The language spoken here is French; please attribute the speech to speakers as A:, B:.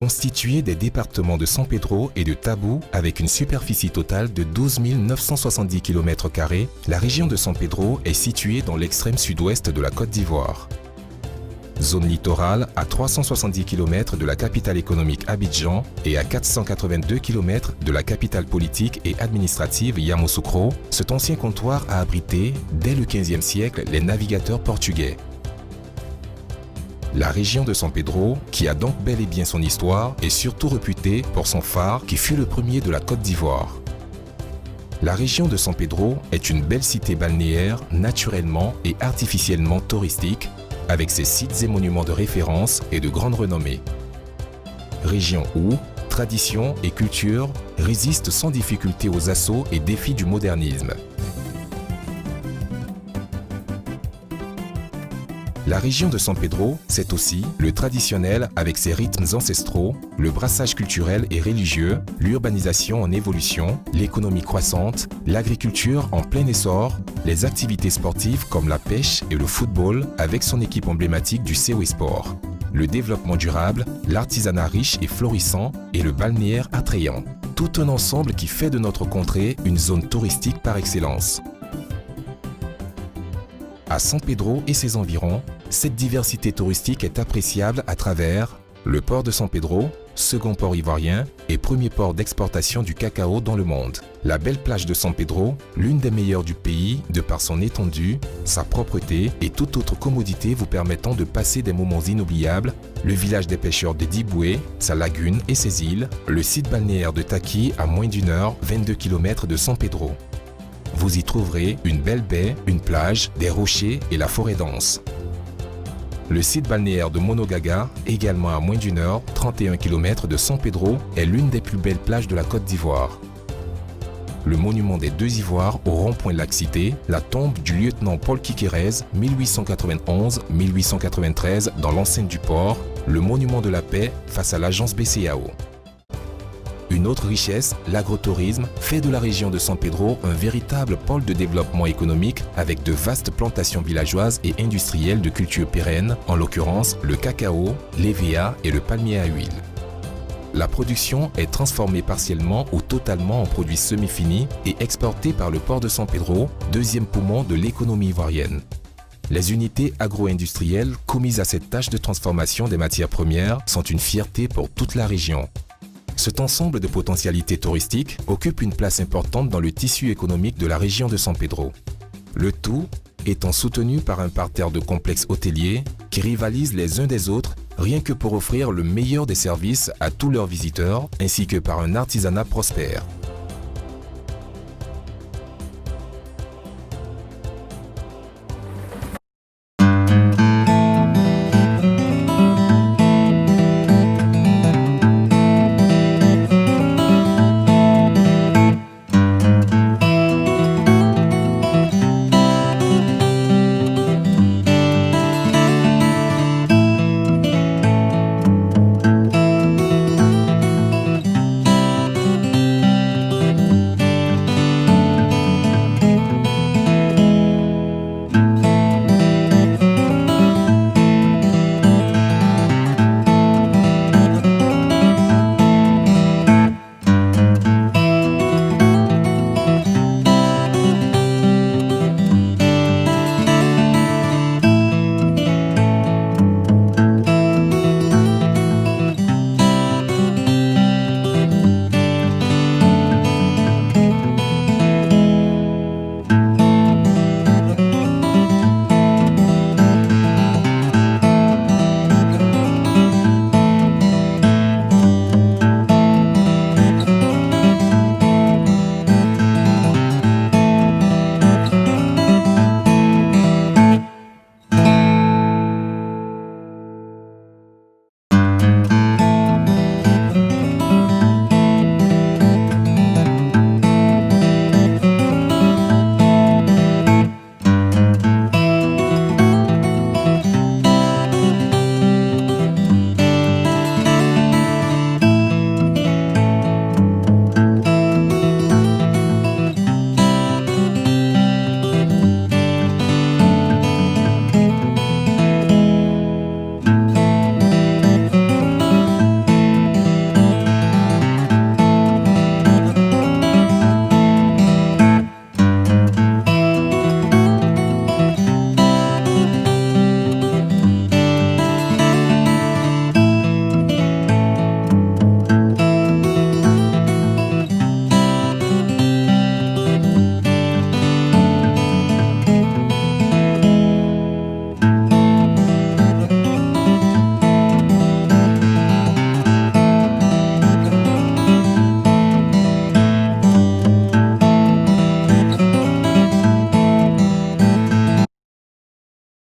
A: Constituée des départements de San Pedro et de Tabou avec une superficie totale de 12 970 km², la région de San Pedro est située dans l'extrême sud-ouest de la Côte d'Ivoire. Zone littorale à 370 km de la capitale économique Abidjan et à 482 km de la capitale politique et administrative Yamoussoukro, cet ancien comptoir a abrité, dès le XVe siècle, les navigateurs portugais. La région de San Pedro, qui a donc bel et bien son histoire, est surtout réputée pour son phare qui fut le premier de la Côte d'Ivoire. La région de San Pedro est une belle cité balnéaire naturellement et artificiellement touristique, avec ses sites et monuments de référence et de grande renommée. Région où tradition et culture résistent sans difficulté aux assauts et défis du modernisme. La région de San Pedro, c'est aussi le traditionnel avec ses rythmes ancestraux, le brassage culturel et religieux, l'urbanisation en évolution, l'économie croissante, l'agriculture en plein essor, les activités sportives comme la pêche et le football avec son équipe emblématique du COE Sport, le développement durable, l'artisanat riche et florissant et le balnéaire attrayant. Tout un ensemble qui fait de notre contrée une zone touristique par excellence. À San Pedro et ses environs, cette diversité touristique est appréciable à travers le port de San Pedro, second port ivoirien et premier port d'exportation du cacao dans le monde. La belle plage de San Pedro, l'une des meilleures du pays de par son étendue, sa propreté et toute autre commodité vous permettant de passer des moments inoubliables, le village des pêcheurs de Diboué, sa lagune et ses îles, le site balnéaire de Taki à moins d'une heure, 22 km de San Pedro. Vous y trouverez une belle baie, une plage, des rochers et la forêt dense. Le site balnéaire de Monogaga, également à moins d'une heure, 31 km de San Pedro, est l'une des plus belles plages de la Côte d'Ivoire. Le monument des deux Ivoires au rond-point Lac Cité, la tombe du lieutenant Paul Kikerez, 1891-1893 dans l'enceinte du port, le monument de la paix face à l'agence BCAO. Une autre richesse, l'agrotourisme, fait de la région de San Pedro un véritable pôle de développement économique avec de vastes plantations villageoises et industrielles de cultures pérennes, en l'occurrence le cacao, l'hévéa et le palmier à huile. La production est transformée partiellement ou totalement en produits semi-finis et exportée par le port de San Pedro, deuxième poumon de l'économie ivoirienne. Les unités agro-industrielles commises à cette tâche de transformation des matières premières sont une fierté pour toute la région. Cet ensemble de potentialités touristiques occupe une place importante dans le tissu économique de la région de San Pedro. Le tout étant soutenu par un parterre de complexes hôteliers qui rivalisent les uns des autres rien que pour offrir le meilleur des services à tous leurs visiteurs ainsi que par un artisanat prospère.